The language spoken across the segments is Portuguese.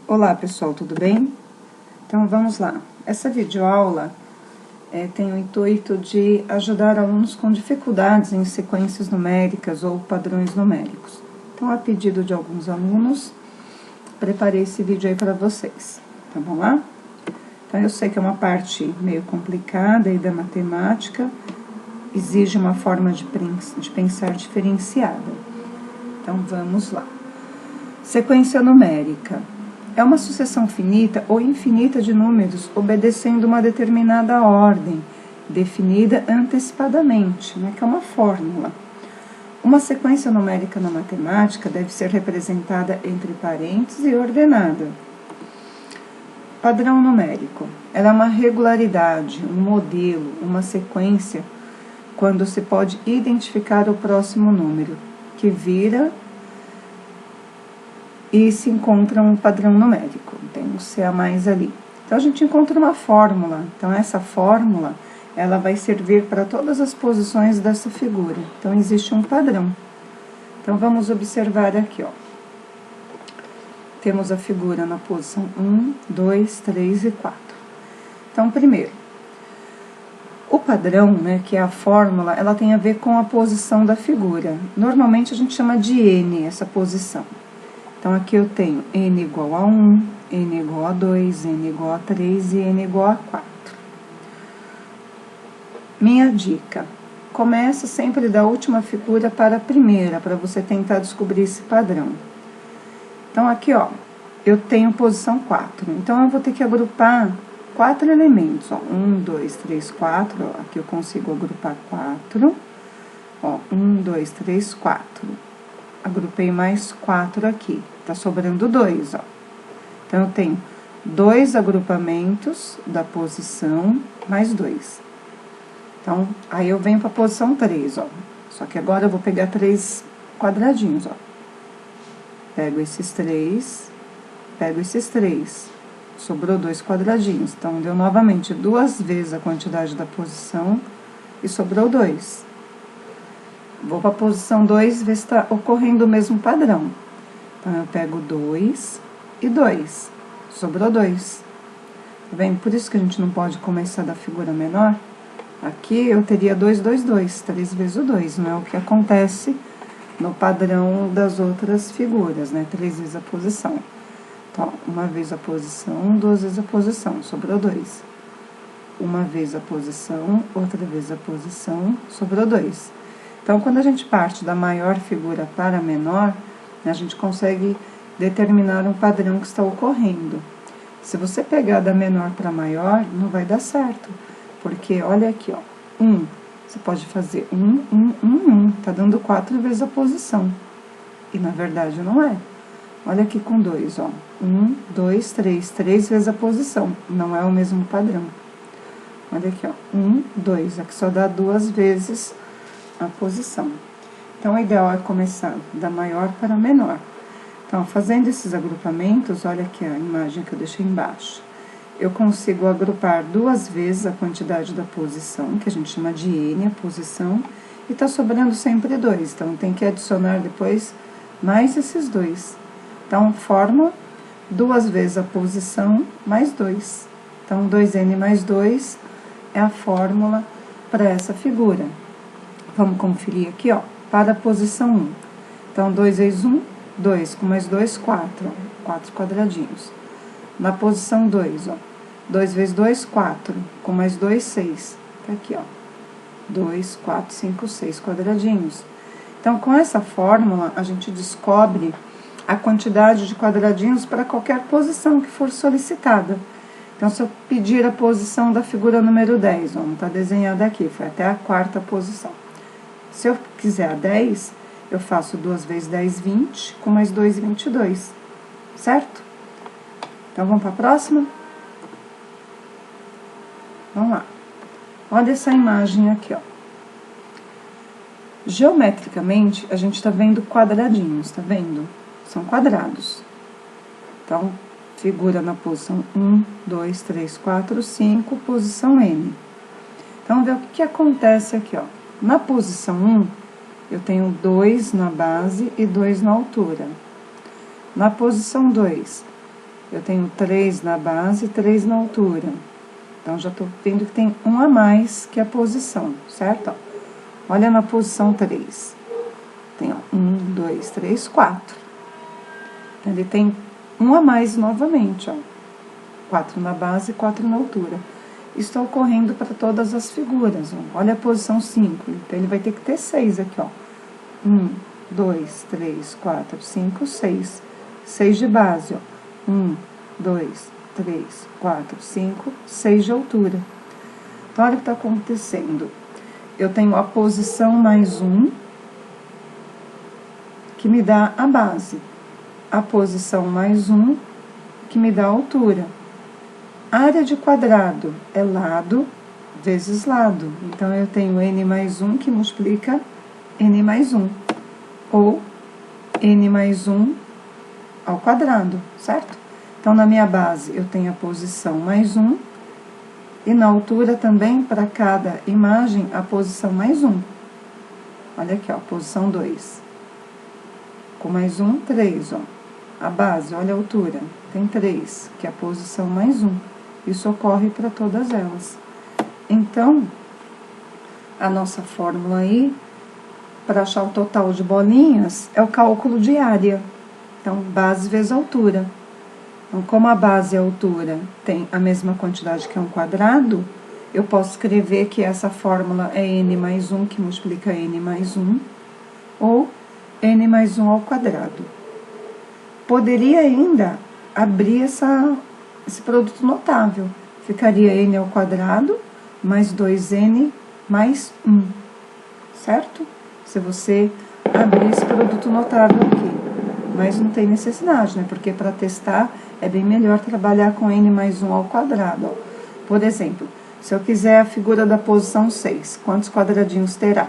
Olá pessoal, tudo bem? Então vamos lá. Essa videoaula tem o intuito de ajudar alunos com dificuldades em sequências numéricas ou padrões numéricos. Então, a pedido de alguns alunos, preparei esse vídeo aí para vocês. Tá bom lá? Então, eu sei que é uma parte meio complicada aí da matemática, exige uma forma de pensar diferenciada. Então, vamos lá. Sequência numérica. É uma sucessão finita ou infinita de números obedecendo uma determinada ordem, definida antecipadamente, né, que é uma fórmula. Uma sequência numérica na matemática deve ser representada entre parênteses e ordenada. Padrão numérico. Ela é uma regularidade, um modelo, uma sequência, quando se pode identificar o próximo número, que vira e se encontra um padrão numérico, tem um C a mais ali. Então, a gente encontra uma fórmula. Então, essa fórmula, ela vai servir para todas as posições dessa figura. Então, existe um padrão. Então, vamos observar aqui, ó. Temos a figura na posição 1, 2, 3 e 4. Então, primeiro, o padrão, né, que é a fórmula, ela tem a ver com a posição da figura. Normalmente, a gente chama de N essa posição. Então, aqui eu tenho N igual a 1, N igual a 2, N igual a 3 e N igual a 4. Minha dica: começa sempre da última figura para a primeira, para você tentar descobrir esse padrão. Então, aqui, ó, eu tenho posição 4. Então, eu vou ter que agrupar 4 elementos, ó. 1, 2, 3, 4, ó. Aqui eu consigo agrupar 4. Ó, 1, 2, 3, 4. Agrupei mais 4 aqui, tá sobrando 2, ó. Então, eu tenho 2 agrupamentos da posição, mais 2. Então, aí eu venho pra posição 3, ó. Só que agora eu vou pegar 3 quadradinhos, ó. Pego esses 3, pego esses 3. Sobrou 2 quadradinhos. Então, deu novamente 2 vezes a quantidade da posição e sobrou 2. Vou para a posição 2, ver se está ocorrendo o mesmo padrão. Então, eu pego 2 e 2. Sobrou 2. Tá vendo? Por isso que a gente não pode começar da figura menor. Aqui eu teria 2, 2, 2. 3 vezes o 2. Não é o que acontece no padrão das outras figuras, né? 3 vezes a posição. Então, uma vez a posição, 2 vezes a posição. Sobrou 2. Uma vez a posição, outra vez a posição. Sobrou 2. Então, quando a gente parte da maior figura para a menor, a gente consegue determinar um padrão que está ocorrendo. Se você pegar da menor para a maior, não vai dar certo. Porque, olha aqui, ó, 1, você pode fazer 1, 1, 1, 1. Tá dando 4 vezes a posição. E, na verdade, não é. Olha aqui com 2, ó. 1, 2, 3. 3 vezes a posição. Não é o mesmo padrão. Olha aqui, ó. 1, 2. Aqui só dá 2 vezes a posição. Então, o ideal é começar da maior para a menor. Então, fazendo esses agrupamentos, olha aqui a imagem que eu deixei embaixo. Eu consigo agrupar 2 vezes a quantidade da posição, que a gente chama de N, a posição, e tá sobrando sempre 2. Então, tem que adicionar depois mais esses 2. Então, forma 2 vezes a posição mais 2. Então, 2N mais 2 é a fórmula para essa figura. Vamos conferir aqui, ó, para a posição 1. Então, 2 vezes 1, 2, com mais 2, 4, ó, 4 quadradinhos. Na posição 2, ó, 2 vezes 2, 4, com mais 2, 6. Tá aqui, ó, 2, 4, 5, 6 quadradinhos. Então, com essa fórmula, a gente descobre a quantidade de quadradinhos para qualquer posição que for solicitada. Então, se eu pedir a posição da figura número 10, ó, não tá desenhada aqui, foi até a 4ª posição. Se eu quiser a 10, eu faço 2 vezes 10, 20, com mais 2, 22, certo? Então, vamos para a próxima? Vamos lá. Olha essa imagem aqui, ó. Geometricamente, a gente tá vendo quadradinhos, tá vendo? São quadrados. Então, figura na posição 1, 2, 3, 4, 5, posição N. Então, vê o que acontece aqui, ó. Na posição 1, eu tenho 2 na base e 2 na altura. Na posição 2, Eu tenho 3 na base e 3 na altura. Então, já tô vendo que tem um a mais que a posição, certo? Ó, olha na posição 3. Tem, ó, 1, 2, 3, 4. Então, ele tem um a mais novamente, ó. 4 na base e 4 na altura. Isso está ocorrendo para todas as figuras, ó. Olha a posição 5. Então, ele vai ter que ter 6 aqui, ó. 1, 2, 3, 4, 5, 6. 6 de base, ó. 1, 2, 3, 4, 5, 6 de altura. Então, olha o que está acontecendo. Eu tenho a posição mais 1, que me dá a base. A posição mais 1, que me dá a altura. Área de quadrado é lado vezes lado. Então, eu tenho n mais 1 que multiplica n mais 1. Ou n mais 1 ao quadrado, certo? Então, na minha base, eu tenho a posição mais 1. E na altura também, para cada imagem, a posição mais 1. Olha aqui, ó, posição 2. Com mais 1, 3, ó. A base, olha a altura, tem 3, que é a posição mais 1. Isso ocorre para todas elas. Então, a nossa fórmula aí, para achar o total de bolinhas, é o cálculo de área. Então, base vezes altura. Então, como a base e a altura tem a mesma quantidade que é um quadrado, eu posso escrever que essa fórmula é n mais 1, que multiplica n mais 1, ou n mais 1 ao quadrado. Poderia ainda abrir esse produto notável. Ficaria n ao quadrado mais 2n mais 1, certo? Se você abrir esse produto notável aqui. Mas não tem necessidade, né? Porque para testar é bem melhor trabalhar com n mais 1 ao quadrado. Ó. Por exemplo, se eu quiser a figura da posição 6, quantos quadradinhos terá?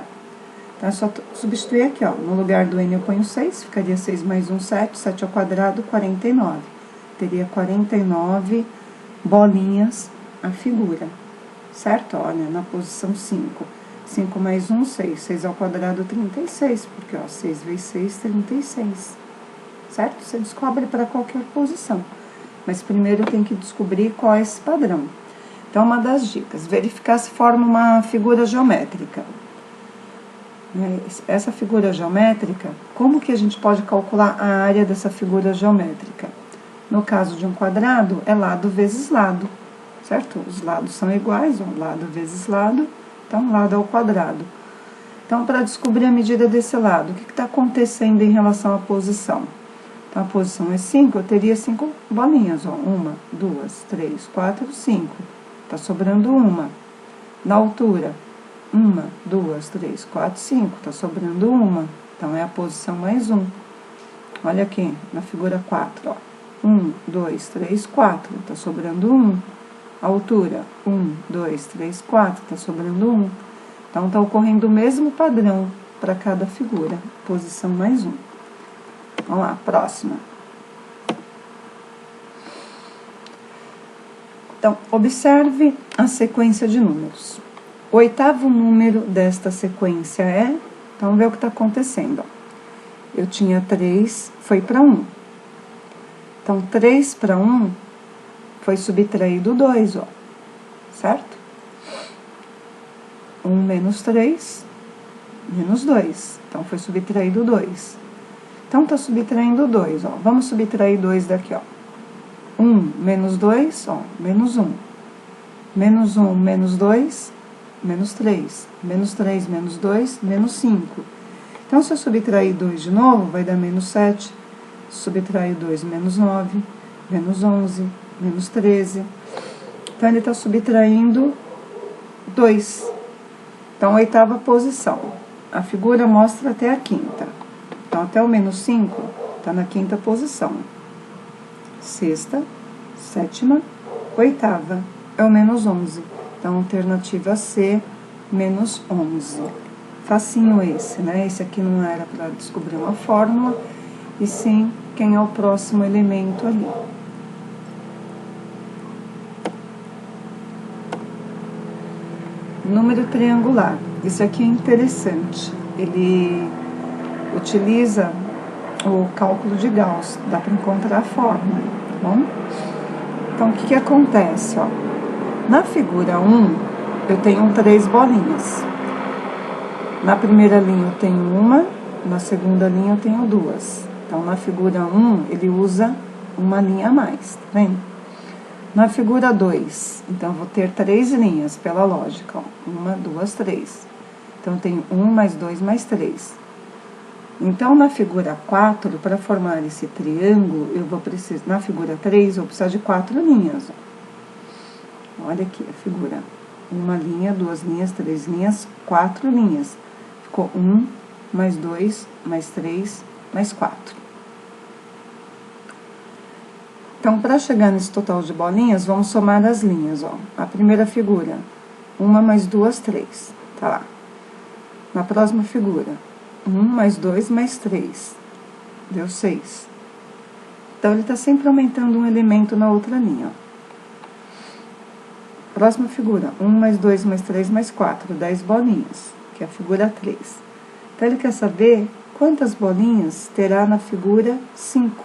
Então, é só substituir aqui, ó. No lugar do n eu ponho 6, ficaria 6 mais 1, 7, 7 ao quadrado, 49. Teria 49 bolinhas a figura, certo? Olha, na posição 5. 5 mais 1, 6. 6 ao quadrado, 36, porque, ó, 6 vezes 6, 36. Certo? Você descobre para qualquer posição. Mas primeiro eu tenho que descobrir qual é esse padrão. Então, uma das dicas, verificar se forma uma figura geométrica. Essa figura geométrica, como que a gente pode calcular a área dessa figura geométrica? No caso de um quadrado, é lado vezes lado, certo? Os lados são iguais, ó, lado vezes lado, então lado ao quadrado. Então, para descobrir a medida desse lado, o que está acontecendo em relação à posição? Então, a posição é 5, eu teria 5 bolinhas, ó. 1, 2, 3, 4, 5. Tá sobrando uma. Na altura, 1, 2, 3, 4, 5. Tá sobrando uma. Então, é a posição mais 1. Olha aqui, na figura 4, ó. 1, 2, 3, 4. Tá sobrando 1. A altura, 1, 2, 3, 4. Tá sobrando 1. Então, tá ocorrendo o mesmo padrão para cada figura. Posição mais 1. Vamos lá, próxima. Então, observe a sequência de números. O 8º número desta sequência é... Então, vamos ver o que está acontecendo. Ó. Eu tinha 3, foi para 1. Então, 3 para 1 foi subtraído 2, ó. Certo? 1 menos 3, menos 2. Então, foi subtraído 2. Então, tá subtraindo 2, ó. Vamos subtrair 2 daqui, ó. 1 menos 2, ó, menos 1. Menos 1, menos 2, menos 3. Menos 3, menos 2, menos 5. Então, se eu subtrair 2 de novo, vai dar menos 7. Subtrair 2, menos 9, menos 11, menos 13. Então, ele tá subtraindo 2. Então, 8ª posição. A figura mostra até a 5ª. Então, até o menos 5, está na 5ª posição. 6ª, 7ª, 8ª, é o menos 11. Então, alternativa C, menos 11. Facinho esse, né? Esse aqui não era para descobrir uma fórmula, e sim quem é o próximo elemento ali. Número triangular. Isso aqui é interessante. Ele utiliza o cálculo de Gauss, dá para encontrar a fórmula. bom? Então, o que acontece, ó? Na figura 1, eu tenho 3 bolinhas. Na primeira linha eu tenho uma, na segunda linha eu tenho 2. Então, na figura 1, ele usa uma linha a mais, tá vendo? Na figura 2, então, eu vou ter 3 linhas, pela lógica, ó. 1, 2, 3. Então, eu tenho 1 mais 2 mais 3. Então, na figura 4, para formar esse triângulo, eu vou precisar, na figura 3, eu vou precisar de 4 linhas, ó. Olha aqui a figura. 1 linha, 2 linhas, 3 linhas, 4 linhas. Ficou 1, mais 2, mais 3, mais 4. Então, para chegar nesse total de bolinhas, vamos somar as linhas, ó. A primeira figura, 1 mais 2, 3. Tá lá. Na próxima figura, 1 mais 2 mais 3. Deu 6. Então, ele tá sempre aumentando um elemento na outra linha, ó. Próxima figura, 1 mais 2 mais 3 mais 4, 10 bolinhas, que é a figura 3. Então, ele quer saber quantas bolinhas terá na figura 5.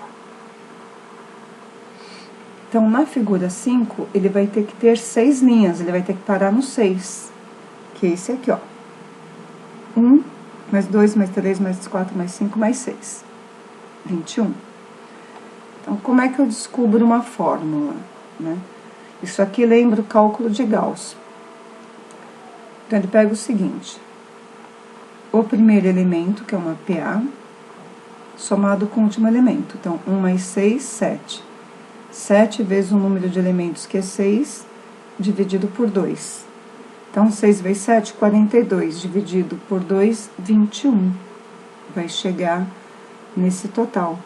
Então, na figura 5, ele vai ter que ter 6 linhas, ele vai ter que parar no 6, que é esse aqui, ó. 1 mais 2 mais 3 mais 4 mais 5 mais 6, 21. Então, como é que eu descubro uma fórmula, né? Isso aqui lembra o cálculo de Gauss. Então, ele pega o seguinte: o primeiro elemento, que é uma PA, somado com o último elemento. Então, 1 mais 6, 7. 7 vezes o número de elementos, que é 6, dividido por 2. Então, 6 vezes 7, 42, dividido por 2, 21. Vai chegar nesse total.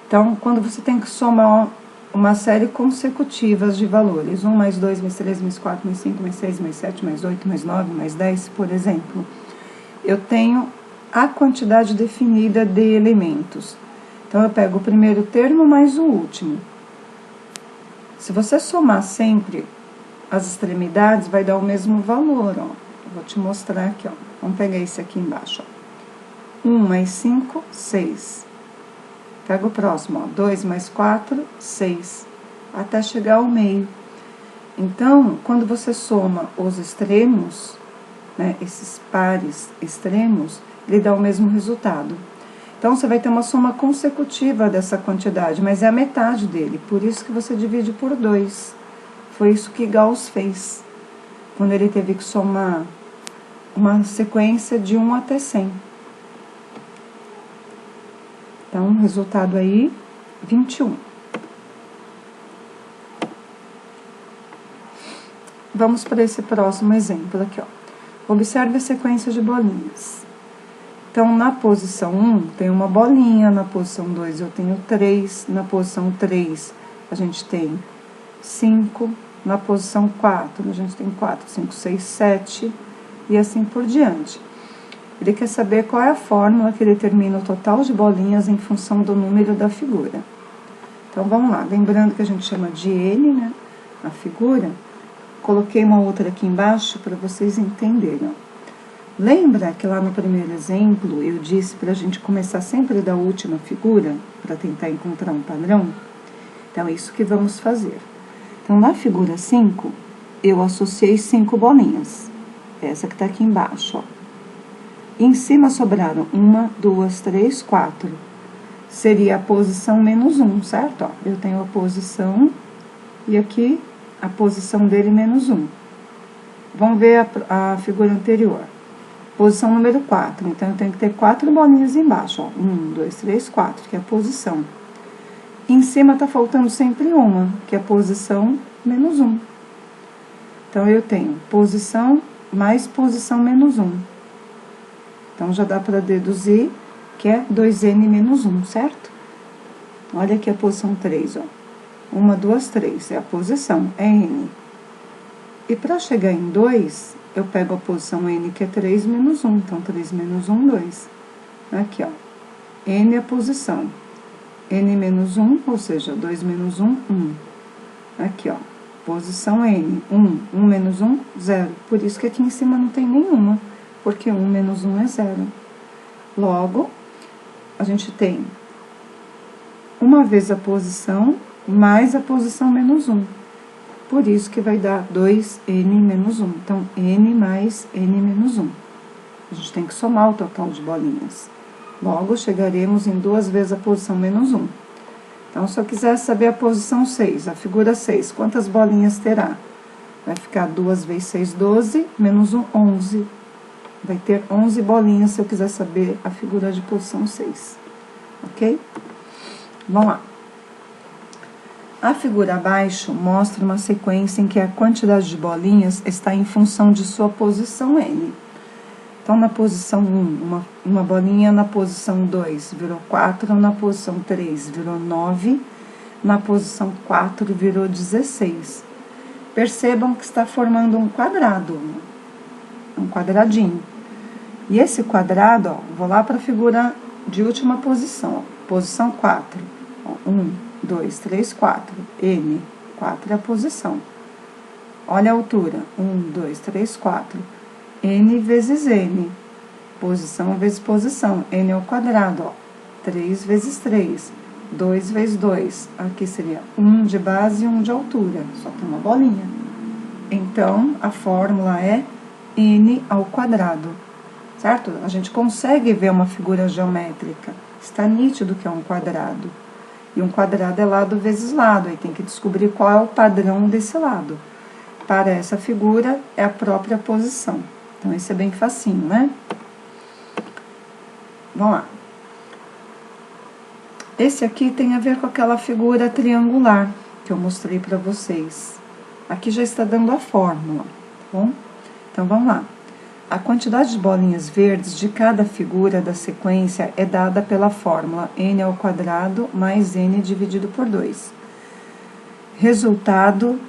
Então, quando você tem que somar uma série consecutiva de valores, 1 mais 2, mais 3, mais 4, mais 5, mais 6, mais 7, mais 8, mais 9, mais 10, por exemplo, eu tenho a quantidade definida de elementos. Então, eu pego o primeiro termo mais o último. Se você somar sempre as extremidades, vai dar o mesmo valor, ó. Eu vou te mostrar aqui, ó. Vamos pegar esse aqui embaixo, ó. 1 mais 5, 6. Pega o próximo, ó, 2 mais 4, 6, até chegar ao meio. Então, quando você soma os extremos, né, esses pares extremos, ele dá o mesmo resultado. Então, você vai ter uma soma consecutiva dessa quantidade, mas é a metade dele, por isso que você divide por 2. Foi isso que Gauss fez, quando ele teve que somar uma sequência de 1 até 100. Então, resultado aí, 21. Vamos para esse próximo exemplo aqui, ó. Observe a sequência de bolinhas. Então, na posição 1, tem uma bolinha, na posição 2 eu tenho 3, na posição 3 a gente tem 5, na posição 4 a gente tem 4, 5, 6, 7, e assim por diante. Ele quer saber qual é a fórmula que determina o total de bolinhas em função do número da figura. Então, vamos lá. Lembrando que a gente chama de N, né, a figura. Coloquei uma outra aqui embaixo para vocês entenderem. Lembra que lá no primeiro exemplo eu disse para a gente começar sempre da última figura, para tentar encontrar um padrão? Então, é isso que vamos fazer. Então, na figura 5, eu associei 5 bolinhas. Essa que está aqui embaixo, ó. Em cima sobraram 1, 2, 3, 4. Seria a posição menos 1, certo? Ó, eu tenho a posição e aqui a posição dele menos 1. Vamos ver a figura anterior. Posição número 4. Então, eu tenho que ter 4 bolinhas embaixo, ó. 1, 2, 3, 4, que é a posição. Em cima tá faltando sempre uma, que é a posição menos 1. Então, eu tenho posição mais posição menos 1. Então, já dá para deduzir que é 2n menos 1, certo? Olha aqui a posição 3, ó. 1, 2, 3, é a posição, é n. E para chegar em 2, eu pego a posição n, que é 3 menos 1. Então, 3 menos 1, 2. Aqui, ó. N é a posição. N menos 1, ou seja, 2 menos 1, 1. Aqui, ó. Posição n. 1. 1 menos 1, 0. Por isso que aqui em cima não tem nenhuma. Porque 1 menos 1 é 0. Logo, a gente tem uma vez a posição mais a posição menos 1. Por isso que vai dar 2n menos 1. Então, n mais n menos 1. A gente tem que somar o total de bolinhas. Logo, chegaremos em 2 vezes a posição menos 1. Então, se eu quiser saber a posição 6, a figura 6, quantas bolinhas terá? Vai ficar 2 vezes 6, 12, menos 1, 11. Vai ter 11 bolinhas se eu quiser saber a figura de posição 6. Ok? Vamos lá. A figura abaixo mostra uma sequência em que a quantidade de bolinhas está em função de sua posição n. Então, na posição 1, uma bolinha, na posição 2 virou 4, na posição 3 virou 9, na posição 4 virou 16. Percebam que está formando um quadrado, um quadradinho. E esse quadrado, ó, vou lá para a figura de última posição, ó, posição 4. Ó, 1, 2, 3, 4. N, 4 é a posição. Olha a altura, 1, 2, 3, 4. N vezes N, posição vezes posição, N ao quadrado, ó, 3 vezes 3, 2 vezes 2, aqui seria 1 de base e 1 de altura, só tem uma bolinha. Então, a fórmula é N ao quadrado, certo? A gente consegue ver uma figura geométrica, está nítido que é um quadrado. E um quadrado é lado vezes lado, aí tem que descobrir qual é o padrão desse lado. Para essa figura, é a própria posição. Então, esse é bem facinho, né? Vamos lá. Esse aqui tem a ver com aquela figura triangular que eu mostrei para vocês. Aqui já está dando a fórmula, tá bom? Então, vamos lá. A quantidade de bolinhas verdes de cada figura da sequência é dada pela fórmula n ao quadrado mais n dividido por 2. Resultando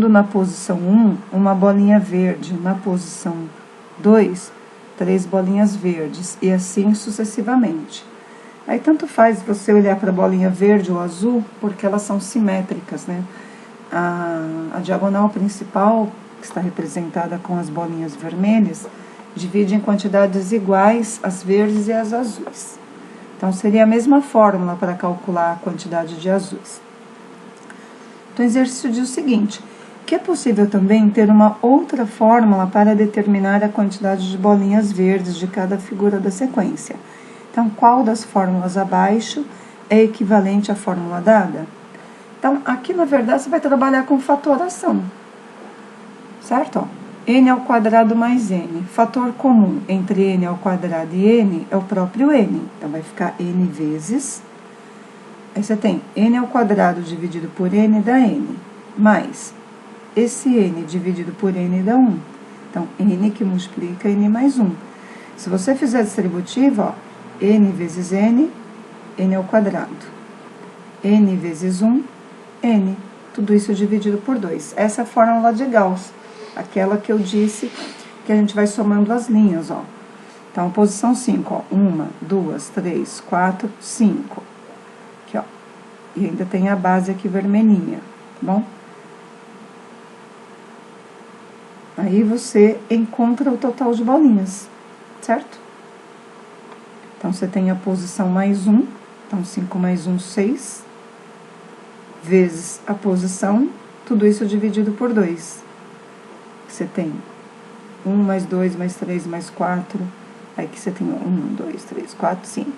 na posição 1, uma bolinha verde, na posição 2, 3 bolinhas verdes, e assim sucessivamente. Aí tanto faz você olhar para a bolinha verde ou azul, porque elas são simétricas, né? A diagonal principal, que está representada com as bolinhas vermelhas, divide em quantidades iguais as verdes e as azuis. Então, seria a mesma fórmula para calcular a quantidade de azuis. Então, o exercício diz o seguinte, que é possível também ter uma outra fórmula para determinar a quantidade de bolinhas verdes de cada figura da sequência. Então, qual das fórmulas abaixo é equivalente à fórmula dada? Então, aqui, na verdade, você vai trabalhar com fatoração, certo? Ó, n ao quadrado mais n. Fator comum entre n ao quadrado e n é o próprio n. Então, vai ficar n vezes... Aí você tem n ao quadrado dividido por n dá n, mais esse n dividido por n dá 1. Então, n que multiplica n mais 1. Se você fizer a distributiva, ó, n vezes n, n ao quadrado. N vezes 1, n. Tudo isso dividido por 2. Essa é a fórmula de Gauss, aquela que eu disse que a gente vai somando as linhas, ó. Então, posição 5, ó, 1, 2, 3, 4, 5. Aqui, ó. E ainda tem a base aqui vermelhinha, tá bom? Aí você encontra o total de bolinhas, certo? Então, você tem a posição mais 1, então 5 mais 1, 6, vezes a posição, tudo isso dividido por 2. Você tem 1 mais 2 mais 3 mais 4, aí que você tem 1, 2, 3, 4, 5.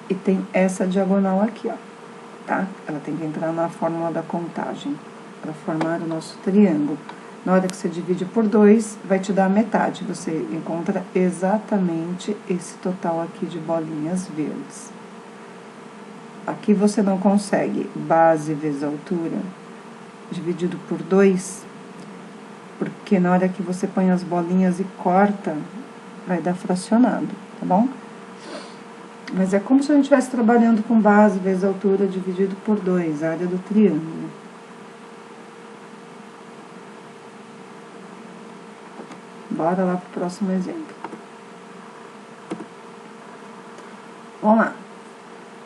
E tem essa diagonal aqui, ó, tá? Ela tem que entrar na fórmula da contagem, para formar o nosso triângulo. Na hora que você divide por 2, vai te dar a metade. Você encontra exatamente esse total aqui de bolinhas verdes. Aqui você não consegue base vezes altura dividido por 2, porque na hora que você põe as bolinhas e corta, vai dar fracionado, tá bom? Mas é como se a gente estivesse trabalhando com base vezes altura dividido por 2, a área do triângulo. Bora lá para o próximo exemplo. Vamos lá.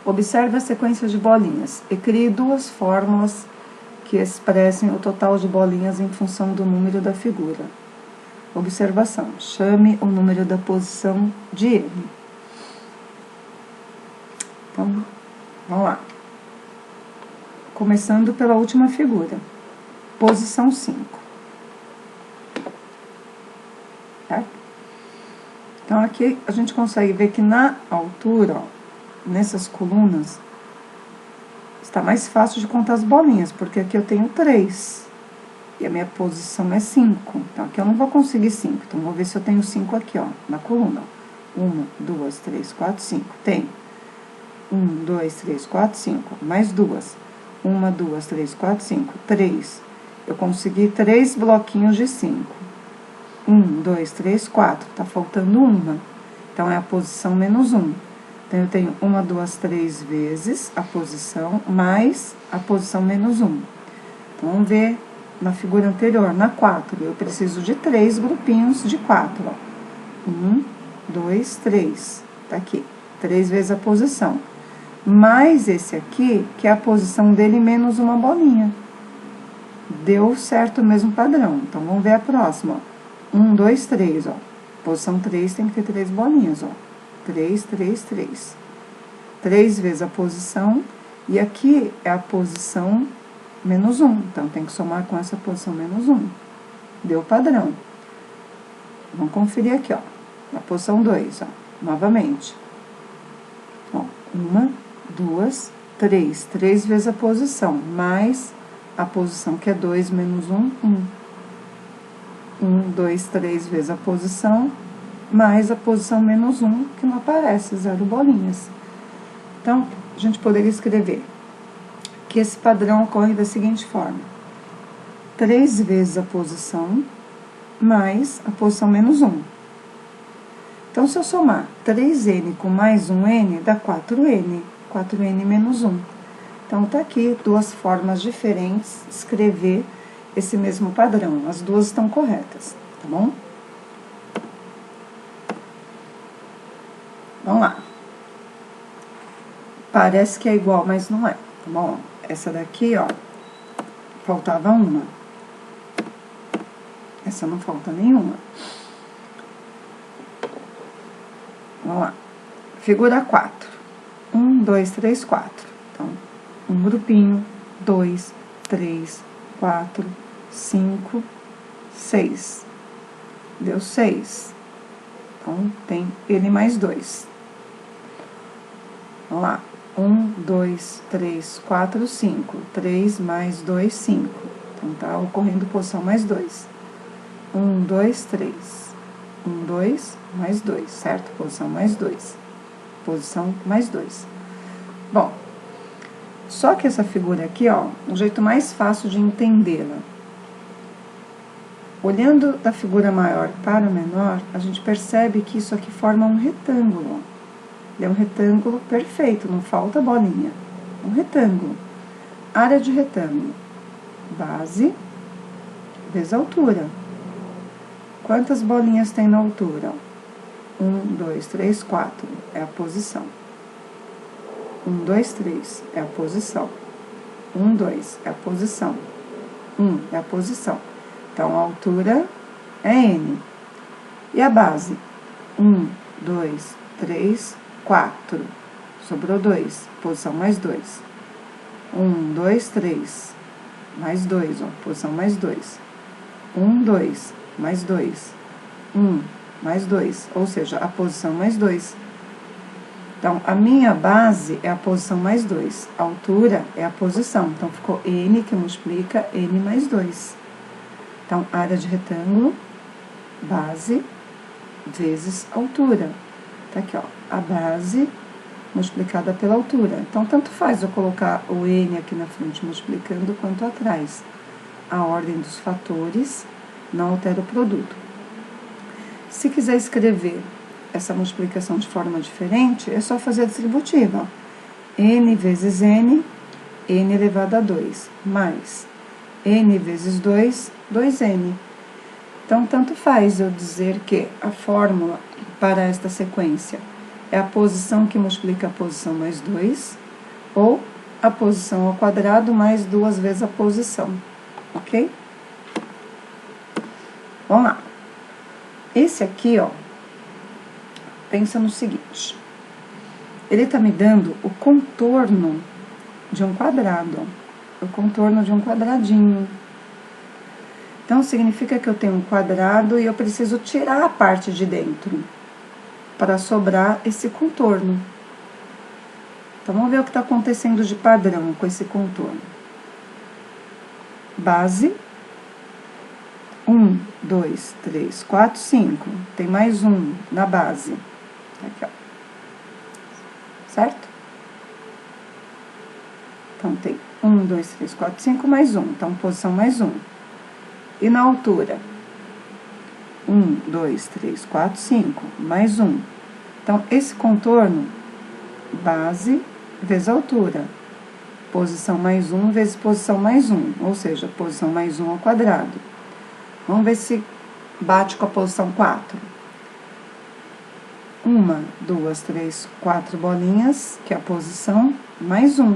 Observe a sequência de bolinhas e crie duas fórmulas que expressem o total de bolinhas em função do número da figura. Observação. Chame o número da posição de n. Então, vamos lá. começando pela última figura, posição 5. Certo? Então, aqui a gente consegue ver que na altura, ó, nessas colunas, está mais fácil de contar as bolinhas, porque aqui eu tenho 3. E a minha posição é 5. Então, aqui eu não vou conseguir 5. Então, vou ver se eu tenho 5 aqui, ó, na coluna. 1, 2, 3, 4, 5. Tem. 1, 2, 3, 4, 5. Mais 2. 1, 2, 3, 4, 5. 3. Eu consegui 3 bloquinhos de 5. 1, 2, 3, 4. Tá faltando uma. Então, é a posição menos 1. Então, eu tenho 1, 2, 3 vezes a posição, mais a posição menos 1. Então, vamos ver na figura anterior, na 4. Eu preciso de 3 grupinhos de 4, ó. 1, 2, 3. Tá aqui. 3 vezes a posição. Mais esse aqui, que é a posição dele menos uma bolinha. Deu certo o mesmo padrão. Então, vamos ver a próxima, ó. 1, 2, 3, ó. Posição 3 tem que ter 3 bolinhas, ó. 3, 3, 3. 3 vezes a posição. E aqui é a posição menos 1. Então, tem que somar com essa posição menos 1. Deu padrão. Vamos conferir aqui, ó. Na posição 2, ó. Novamente. Ó, 1, 2, 3. 3 vezes a posição. Mais a posição que é 2 menos 1, 1. 1, 2, 3 vezes a posição, mais a posição menos 1, que não aparece, 0 bolinhas. Então, a gente poderia escrever que esse padrão ocorre da seguinte forma. 3 vezes a posição, mais a posição menos 1. Então, se eu somar 3n com mais 1n, dá 4n. 4n menos 1. Então, tá aqui 2 formas diferentes de escrever esse mesmo padrão. As duas estão corretas, tá bom? Vamos lá. Parece que é igual, mas não é, tá bom? Essa daqui, ó, faltava uma. Essa não falta nenhuma. Vamos lá. Figura 4. 1, 2, 3, 4. Então, um grupinho, 2, 3, 4, 5, 6. Deu 6. Então, tem ele mais 2. Vamos lá. 1, 2, 3, 4, 5. 3 mais 2, 5. Então, tá ocorrendo posição mais 2. 1, 2, 3. 1, 2, mais 2, certo? Posição mais 2. Posição mais 2. Bom, só que essa figura aqui, ó, o jeito mais fácil de entendê-la. Olhando da figura maior para o menor, a gente percebe que isso aqui forma um retângulo. Ele é um retângulo perfeito, não falta bolinha. Um retângulo. Área de retângulo. Base vezes altura. Quantas bolinhas tem na altura? 1, 2, 3, 4. É a posição. 1, 2, 3 é a posição. 1, 2 é a posição. 1 é a posição. Então, a altura é N. E a base? 1, 2, 3, 4. Sobrou 2. Posição mais 2. 1, 2, 3. Mais 2, ó. Posição mais 2. 1, 2. Mais 2. 1, mais 2. Ou seja, a posição mais 2. Então, a minha base é a posição mais 2. A altura é a posição. Então, ficou N, que multiplica N mais 2. Então, área de retângulo, base, vezes altura. Tá aqui, ó. A base multiplicada pela altura. Então, tanto faz eu colocar o N aqui na frente multiplicando quanto atrás. A ordem dos fatores não altera o produto. Se quiser escrever essa multiplicação de forma diferente, é só fazer a distributiva, ó. N vezes N, N elevado a 2, mais N vezes 2, 2N. Então, tanto faz eu dizer que a fórmula para esta sequência é a posição que multiplica a posição mais 2, ou a posição ao quadrado mais 2 vezes a posição, ok? Vamos lá. Esse aqui, ó, pensa no seguinte. Ele tá me dando o contorno de um quadrado, ó. o contorno de um quadradinho. Então, significa que eu tenho um quadrado e eu preciso tirar a parte de dentro para sobrar esse contorno. Então, vamos ver o que está acontecendo de padrão com esse contorno. Base. 1, 2, 3, 4, 5. Tem mais um na base. Aqui, ó. Certo? Então, tem 1, 2, 3, 4, 5, mais um. Então, posição mais um. E na altura? 1, 2, 3, 4, 5, mais um. Então, esse contorno, base vezes altura. Posição mais um vezes posição mais um. Ou seja, posição mais um ao quadrado. Vamos ver se bate com a posição 4. 1, 2, 3, 4 bolinhas, que é a posição, mais um.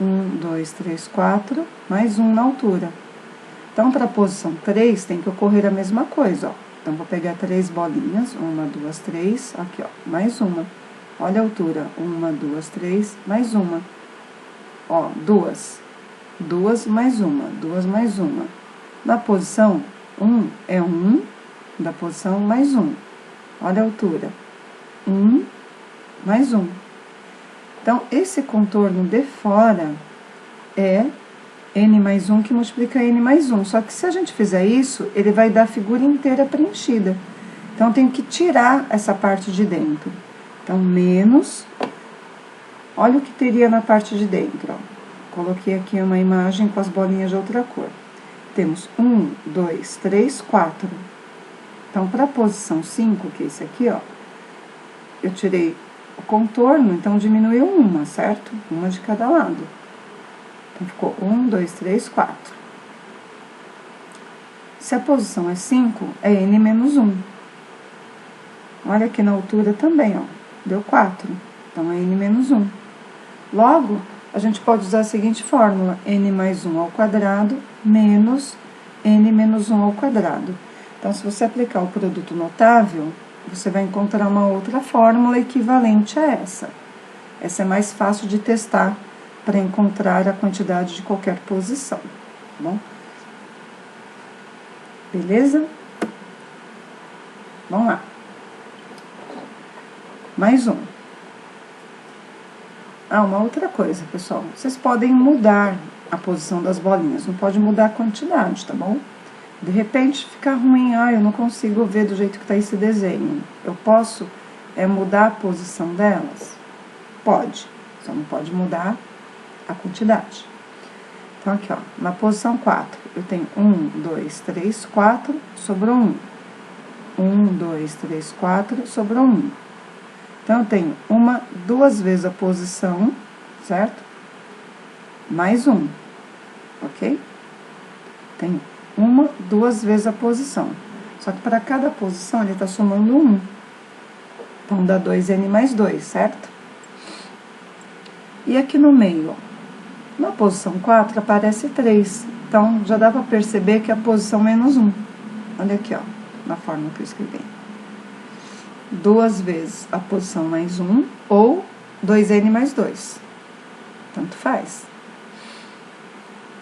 1, 2, 3, 4, mais um na altura. Então, para a posição 3, tem que ocorrer a mesma coisa, ó. Então, vou pegar 3 bolinhas, 1, 2, 3, aqui, ó, mais uma. Olha a altura, 1, 2, 3, mais uma. Ó, 2. 2 mais uma, 2 mais uma. Na posição 1 é 1, da posição mais um. Olha a altura, 1 mais um. Então, esse contorno de fora é N mais 1 que multiplica N mais 1. Só que se a gente fizer isso, ele vai dar a figura inteira preenchida. Então, eu tenho que tirar essa parte de dentro. Então, menos... Olha o que teria na parte de dentro, ó. Coloquei aqui uma imagem com as bolinhas de outra cor. Temos 1, 2, 3, 4. Então, para a posição 5, que é esse aqui, ó, eu tirei o contorno, então diminuiu uma, certo? Uma de cada lado. Então, ficou 1, 2, 3, 4. Se a posição é 5, é N menos 1. Olha aqui na altura também, ó, deu 4. Então, é N menos 1. Logo, a gente pode usar a seguinte fórmula, N mais 1 ao quadrado menos N menos 1 ao quadrado. Então, se você aplicar o produto notável, você vai encontrar uma outra fórmula equivalente a essa. Essa é mais fácil de testar para encontrar a quantidade de qualquer posição, tá bom? Beleza? Vamos lá. Mais um. Ah, uma outra coisa, pessoal. Vocês podem mudar a posição das bolinhas, não pode mudar a quantidade, tá bom? De repente fica ruim, eu não consigo ver do jeito que tá esse desenho. Eu posso mudar a posição delas? Pode, só não pode mudar a quantidade. Então, aqui, ó, na posição 4, eu tenho 1, 2, 3, 4, sobrou 1. 1, 2, 3, 4, sobrou 1. Então, eu tenho duas vezes a posição, certo? Mais 1, ok? Tenho duas vezes a posição. Só que para cada posição, ele tá somando 1. Então, dá 2N mais 2, certo? E aqui no meio, ó, na posição 4, aparece 3. Então, já dá para perceber que é a posição menos 1. Olha aqui, ó, na forma que eu escrevi. Duas vezes a posição mais 1 ou 2N mais 2. Tanto faz.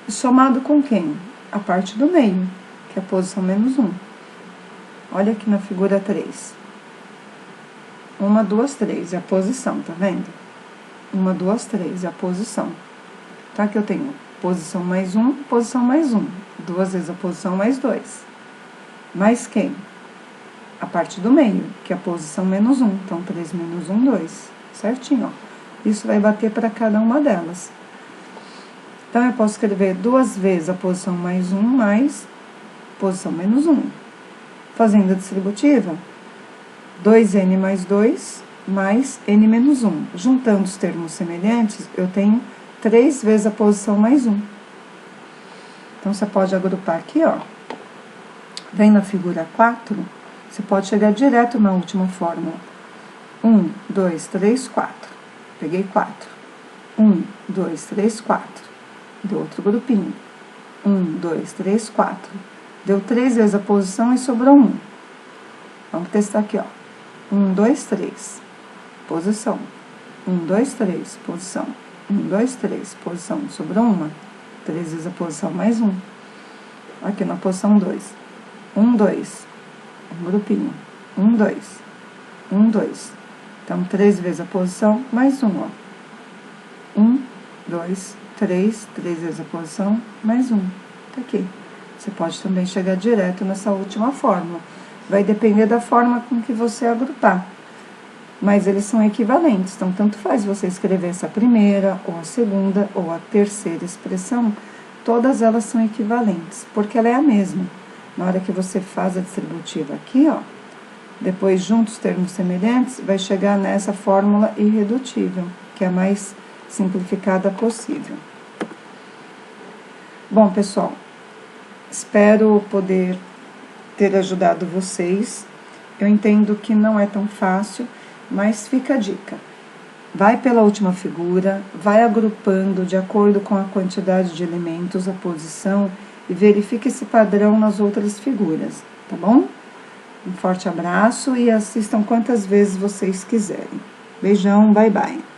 Somado com quem? A parte do meio, que é a posição menos 1. Olha aqui na figura 3. 1, 2, 3 é a posição, tá vendo? 1, 2, 3 é a posição. Então, aqui eu tenho posição mais 1, posição mais 1. Duas vezes a posição mais 2. Mais quem? A parte do meio, que é a posição menos 1. Então, 3 menos 1, 2. Certinho, ó. Isso vai bater para cada uma delas. Então, eu posso escrever duas vezes a posição mais 1 mais posição menos 1. Fazendo a distributiva, 2N mais 2 mais N menos 1. Juntando os termos semelhantes, eu tenho 3 vezes a posição mais 1. Então, você pode agrupar aqui, ó. Vem na figura 4, você pode chegar direto na última fórmula. 1, 2, 3, 4. Peguei 4. 1, 2, 3, 4. Deu outro grupinho. 1, 2, 3, 4. Deu 3 vezes a posição e sobrou 1. Vamos testar aqui, ó. 1, 2, 3. Posição. 1, 2, 3. Posição. 1, 2, 3. Posição. Sobrou uma. 3 vezes a posição mais 1. Aqui na posição 2. 1, 2. Um grupinho. 1, 2. 1, 2. Então, 3 vezes a posição mais 1, ó. 1, 2, 3. 3 vezes a posição mais 1. Tá aqui. Você pode também chegar direto nessa última fórmula. Vai depender da forma com que você agrupar. Mas eles são equivalentes. Então, tanto faz você escrever essa primeira, ou a segunda, ou a terceira expressão. Todas elas são equivalentes, porque ela é a mesma. Na hora que você faz a distributiva aqui, ó, depois junta os termos semelhantes, vai chegar nessa fórmula irredutível, que é a mais simplificada possível. Bom, pessoal, espero poder ter ajudado vocês. Eu entendo que não é tão fácil, mas fica a dica. Vai pela última figura, vai agrupando de acordo com a quantidade de elementos, a posição, e verifique esse padrão nas outras figuras, tá bom? Um forte abraço e assistam quantas vezes vocês quiserem. Beijão, bye bye!